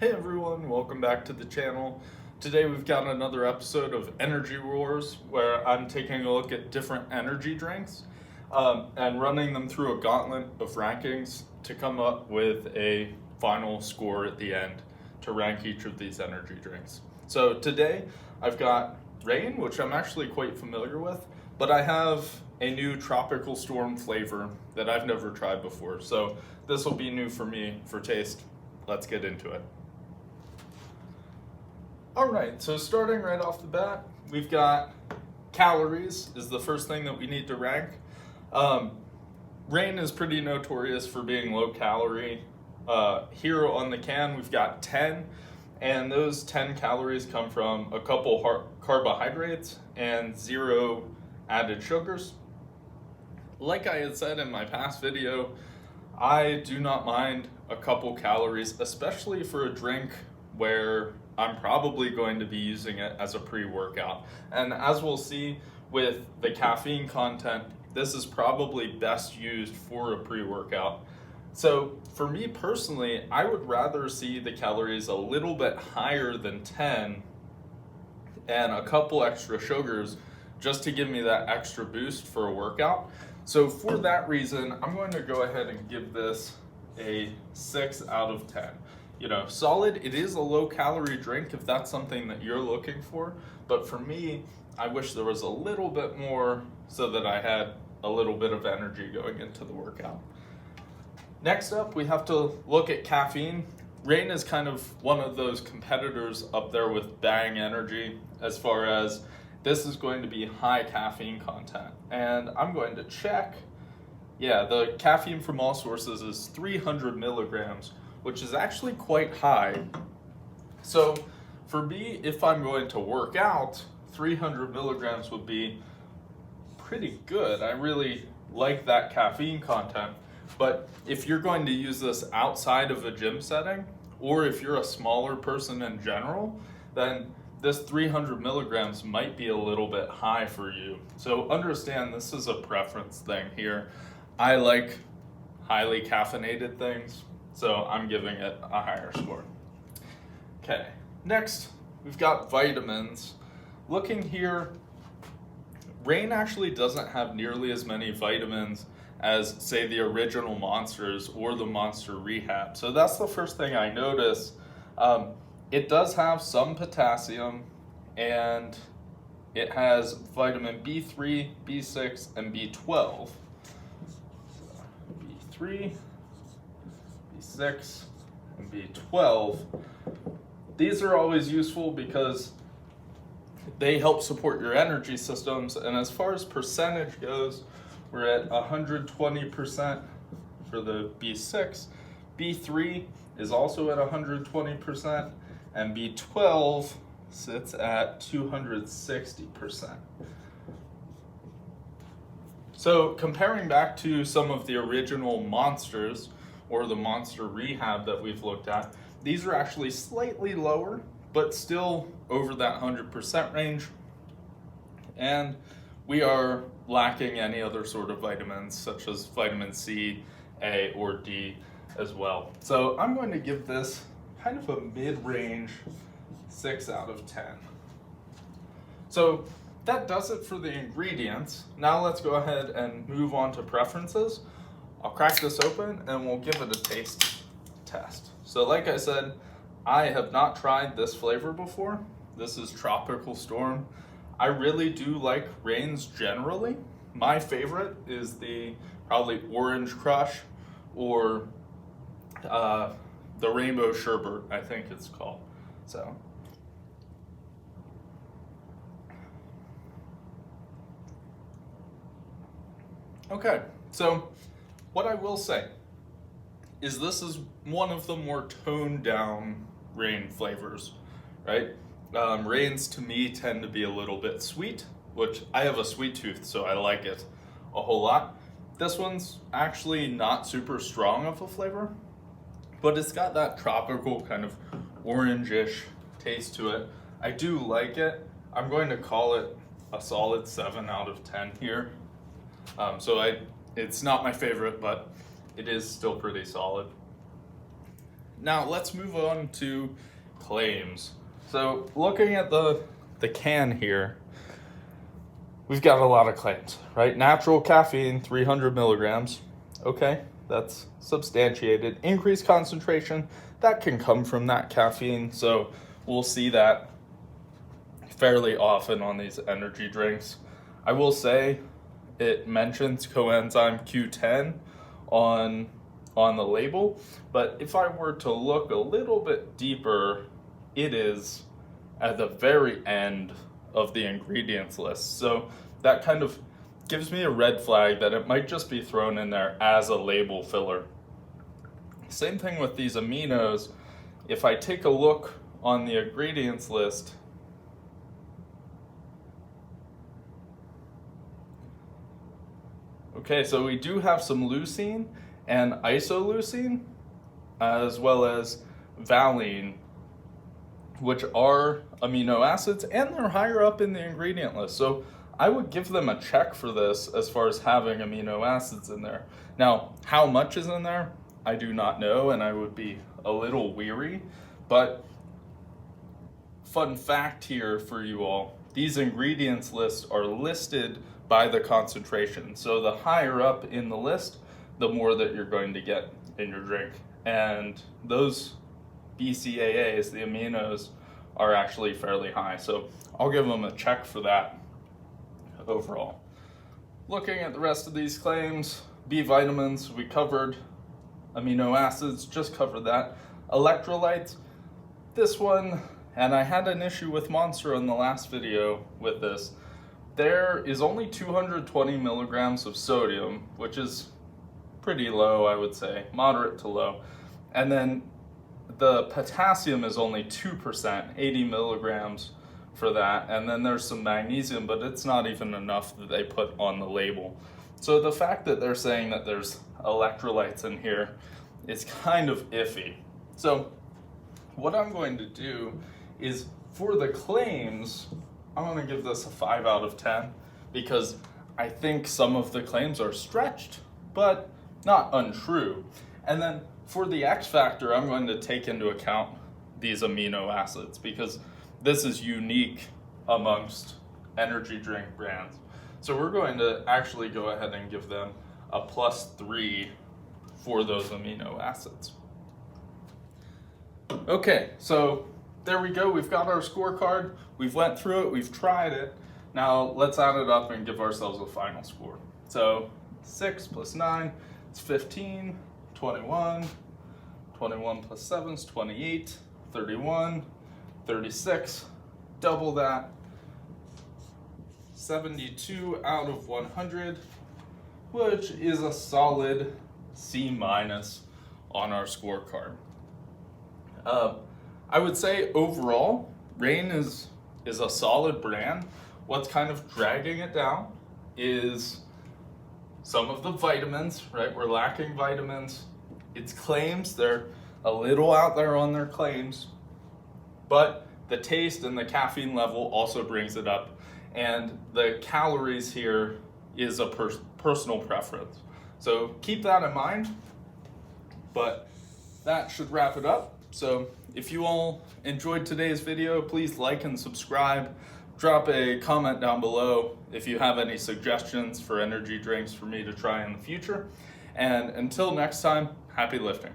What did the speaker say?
Hey everyone, welcome back to the channel. Today we've got another episode of Energy Wars where I'm taking a look at different energy drinks and running them through a gauntlet of rankings to come up with a final score at the end to rank each of these energy drinks. So today I've got Reign, which I'm actually quite familiar with, but I have a new tropical storm flavor that I've never tried before. So this will be new for me for taste. Let's get into it. All right, so starting right off the bat, we've got calories is the first thing that we need to rank. Reign is pretty notorious for being low calorie. Here on the can, we've got 10, and those 10 calories come from a couple carbohydrates and 0 added sugars. Like I had said in my past video, I do not mind a couple calories, especially for a drink where I'm probably going to be using it as a pre-workout. And as we'll see with the caffeine content, this is probably best used for a pre-workout. So for me personally, I would rather see the calories a little bit higher than 10 and a couple extra sugars just to give me that extra boost for a workout. So for that reason, I'm going to go ahead and give this a 6 out of 10. You know, solid. It is a low calorie drink if that's something that you're looking for. But for me, I wish there was a little bit more so that I had a little bit of energy going into the workout. Next up, we have to look at caffeine. Reign is kind of one of those competitors up there with Bang Energy as far as this is going to be high caffeine content. And I'm going to check. Yeah, the caffeine from all sources is 300 milligrams, which is actually quite high. So for me, if I'm going to work out, 300 milligrams would be pretty good. I really like that caffeine content. But if you're going to use this outside of a gym setting, or if you're a smaller person in general, then this 300 milligrams might be a little bit high for you. So understand this is a preference thing here. I like highly caffeinated things, so I'm giving it a higher score. Okay, next we've got vitamins. Looking here, Reign actually doesn't have nearly as many vitamins as, say, the original Monsters or the Monster Rehab. So that's the first thing I notice. It does have some potassium, and it has vitamin B3, B6, and B12. B3, B6, and B12. These are always useful because they help support your energy systems, and as far as percentage goes, we're at 120% for the B6. B3 is also at 120%, and B12 sits at 260%. So comparing back to some of the original Monsters or the Monster Rehab that we've looked at, these are actually slightly lower, but still over that 100% range. And we are lacking any other sort of vitamins, such as vitamin C, A, or D as well. So I'm going to give this kind of a mid-range 6 out of 10. So that does it for the ingredients. Now let's go ahead and move on to preferences. I'll crack this open and we'll give it a taste test. So like I said, I have not tried this flavor before. This is Tropical Storm. I really do like Reigns generally. My favorite is the probably Orange Crush or the Rainbow Sherbet, I think it's called. So. Okay, so what I will say is this is one of the more toned down Reign flavors, right? Reigns to me tend to be a little bit sweet, which I have a sweet tooth, so I like it a whole lot. This one's actually not super strong of a flavor, but it's got that tropical kind of orange-ish taste to it. I do like it. I'm going to call it a solid 7 out of 10 here. It's not my favorite, but it is still pretty solid. Now let's move on to claims. So looking at the can here, we've got a lot of claims, right? Natural caffeine, 300 milligrams. Okay, that's substantiated. Increased concentration, that can come from that caffeine. So we'll see that fairly often on these energy drinks. I will say it mentions coenzyme Q10 on the label, but if I were to look a little bit deeper, it is at the very end of the ingredients list. So that kind of gives me a red flag that it might just be thrown in there as a label filler. Same thing with these aminos. If I take a look on the ingredients list, okay, so we do have some leucine and isoleucine, as well as valine, which are amino acids, and they're higher up in the ingredient list. So I would give them a check for this as far as having amino acids in there. Now, how much is in there? I do not know, and I would be a little weary, but fun fact here for you all, these ingredients lists are listed by the concentration. So the higher up in the list, the more that you're going to get in your drink. And those BCAAs, the aminos, are actually fairly high. So I'll give them a check for that overall. Looking at the rest of these claims, B vitamins, we covered. Amino acids, just covered that. Electrolytes, this one, and I had an issue with Monster in the last video with this. There is only 220 milligrams of sodium, which is pretty low, I would say, moderate to low. And then the potassium is only 2%, 80 milligrams for that. And then there's some magnesium, but it's not even enough that they put on the label. So the fact that they're saying that there's electrolytes in here is kind of iffy. So what I'm going to do is, for the claims, I'm going to give this a 5 out of 10 because I think some of the claims are stretched, but not untrue. And then for the X factor, I'm going to take into account these amino acids because this is unique amongst energy drink brands. So we're going to actually go ahead and give them a +3 for those amino acids. Okay, so there we go. We've got our scorecard. We've went through it. We've tried it. Now let's add it up and give ourselves a final score. So 6 plus 9 is 15, 21, 21 plus 7 is 28, 31, 36, double that, 72 out of 100, which is a solid C- on our scorecard. I would say overall, Reign is a solid brand. What's kind of dragging it down is some of the vitamins, right? We're lacking vitamins. Its claims, they're a little out there on their claims, but the taste and the caffeine level also brings it up. And the calories here is a personal preference. So keep that in mind, but that should wrap it up. So if you all enjoyed today's video, please like and subscribe. Drop a comment down below if you have any suggestions for energy drinks for me to try in the future. And until next time, happy lifting.